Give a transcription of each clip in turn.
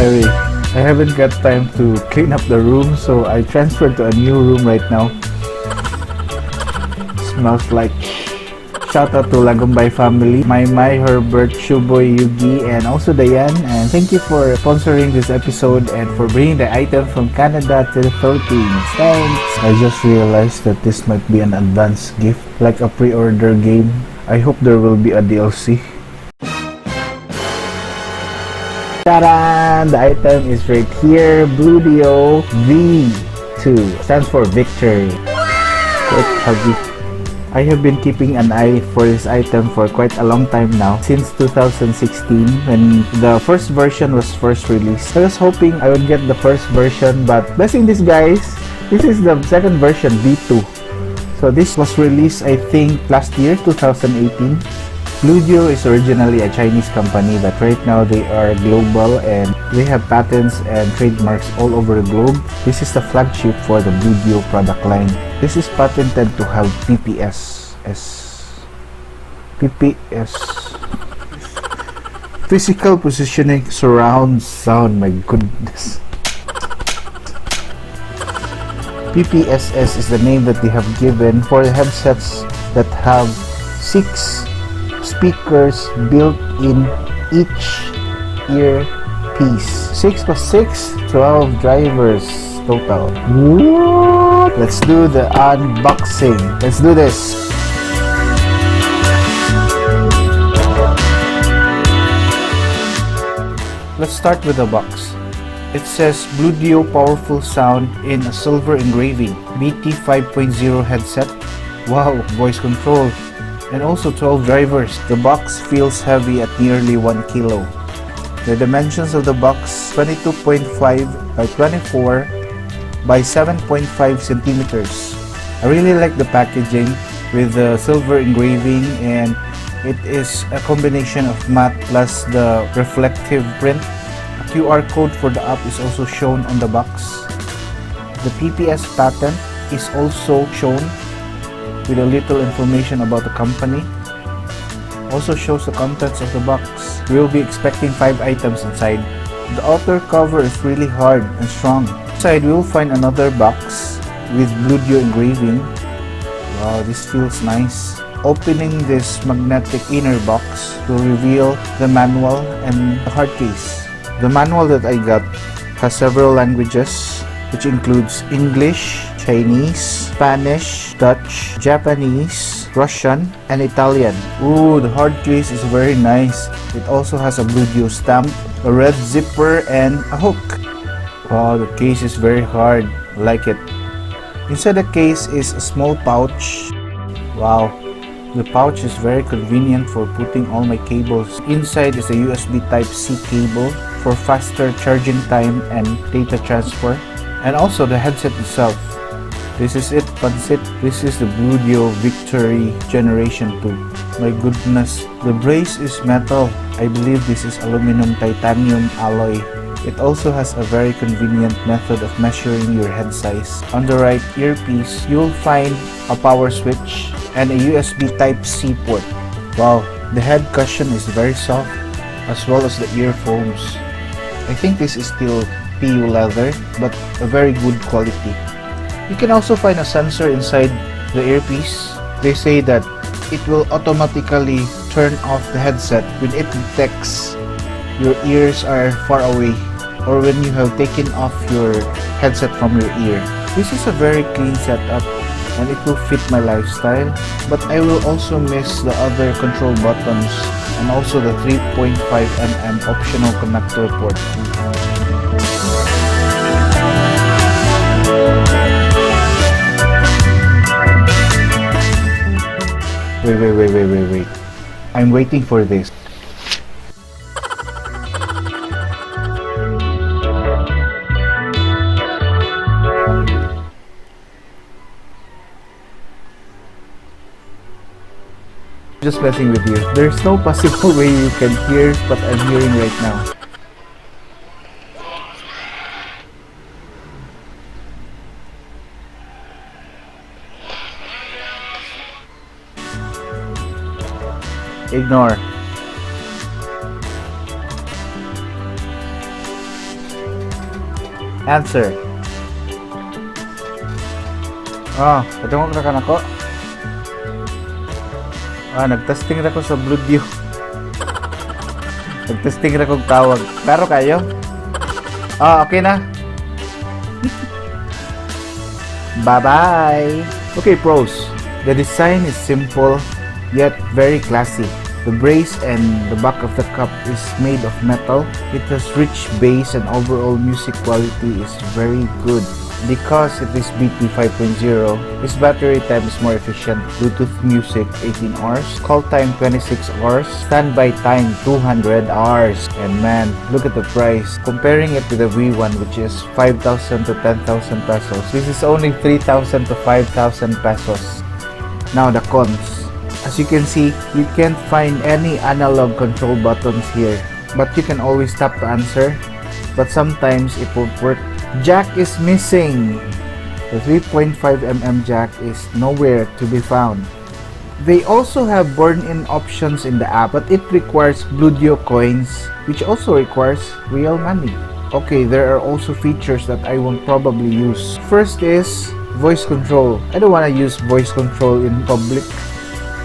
sorry. I haven't got time to clean up the room, so I transferred to a new room right now. Smells like. Shout out to Lagumbay family, my Herbert, Shuboy, Yugi, and also Dayan. And thank you for sponsoring this episode and for bringing the item from Canada to the Philippines. Thanks! I just realized that this might be an advance gift, like a pre-order game. I hope there will be a DLC. Ta-da! The item is right here, Bluedio V2. Stands for victory. Quite heavy. I have been keeping an eye for this item for quite a long time now, since 2016 when the first version was first released. I was hoping I would get the first version, but blessing this guys, this is the second version, V2. So this was released I think last year, 2018. Bluedio is originally a Chinese company, but right now they are global and they have patents and trademarks all over the globe. This is the flagship for the Bluedio product line. This is patented to have PPS. Physical positioning surround sound, my goodness. PPSS is the name that they have given for the headsets that have 6 speakers built in each earpiece. 6 plus 6, 12 drivers total. What? Let's do the unboxing. Let's do this. Let's start with the box. It says Bluedio powerful sound in a silver engraving. BT 5.0 headset. Wow, voice control. And also 12 drivers. The box feels heavy at nearly 1 kilo. The dimensions of the box 22.5 by 24 by 7.5 centimeters. I really like the packaging with the silver engraving, and it is a combination of matte plus the reflective print. A QR code for the app is also shown on the box. The PPS patent is also shown with a little information about the company. Also shows the contents of the box. We will be expecting 5 items inside. The outer cover is really hard and strong. Inside we will find another box with Bluedio engraving. Wow, this feels nice. Opening this magnetic inner box will reveal the manual and the hard case. The manual that I got has several languages, which includes English, Chinese, Spanish, Dutch, Japanese, Russian, and Italian. Ooh, the hard case is very nice. It also has a Bluedio stamp, a red zipper, and a hook. Wow, the case is very hard. I like it. Inside the case is a small pouch. Wow, the pouch is very convenient for putting all my cables. Inside is a USB Type-C cable for faster charging time and data transfer. And also the headset itself. This is it, Pansit. This is the Bluedio Victory Generation 2. My goodness, the brace is metal. I believe this is aluminum titanium alloy. It also has a very convenient method of measuring your head size. On the right earpiece, you will find a power switch and a USB Type-C port. Wow, the head cushion is very soft, as well as the earphones. I think this is still PU leather, but a very good quality. You can also find a sensor inside the earpiece. They say that it will automatically turn off the headset when it detects your ears are far away or when you have taken off your headset from your ear. This is a very clean setup and it will fit my lifestyle, but I will also miss the other control buttons and also the 3.5mm optional connector port. Wait. I'm waiting for this. Just messing with you. There's no possible way you can hear what I'm hearing right now. Ignore. Answer. Padungog na ka nako. Nagtesting na ko sa Bluedio. Nagtesting na kong tawag. Klaro kayo? Okay na. Bye-bye. Okay, pros. The design is simple, yet very classy. The brace and the back of the cup is made of metal. It has rich bass and overall music quality is very good. Because it is BT 5.0, its battery time is more efficient. Bluetooth music 18 hours, call time 26 hours, standby time 200 hours. And man, look at the price. Comparing it to the V1 which is 5,000 to 10,000 pesos, this is only 3,000 to 5,000 pesos. Now the cons. As you can see, you can't find any analog control buttons here, but you can always tap to answer, but sometimes it won't work. Jack is missing. The 3.5mm jack is nowhere to be found. They also have burn-in options in the app, but it requires Bluedio coins, which also requires real money. Okay, there are also features that I won't probably use. First is voice control. I don't want to use voice control in public.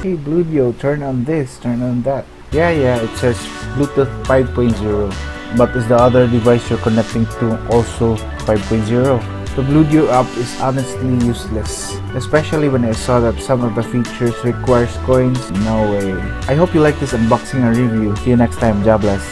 Hey Bluedio, turn on this, turn on that. Yeah, it says Bluetooth 5.0. But is the other device you're connecting to also 5.0? The Bluedio app is honestly useless, especially when I saw that some of the features requires coins. No way. I hope you like this unboxing and review. See you next time. God bless.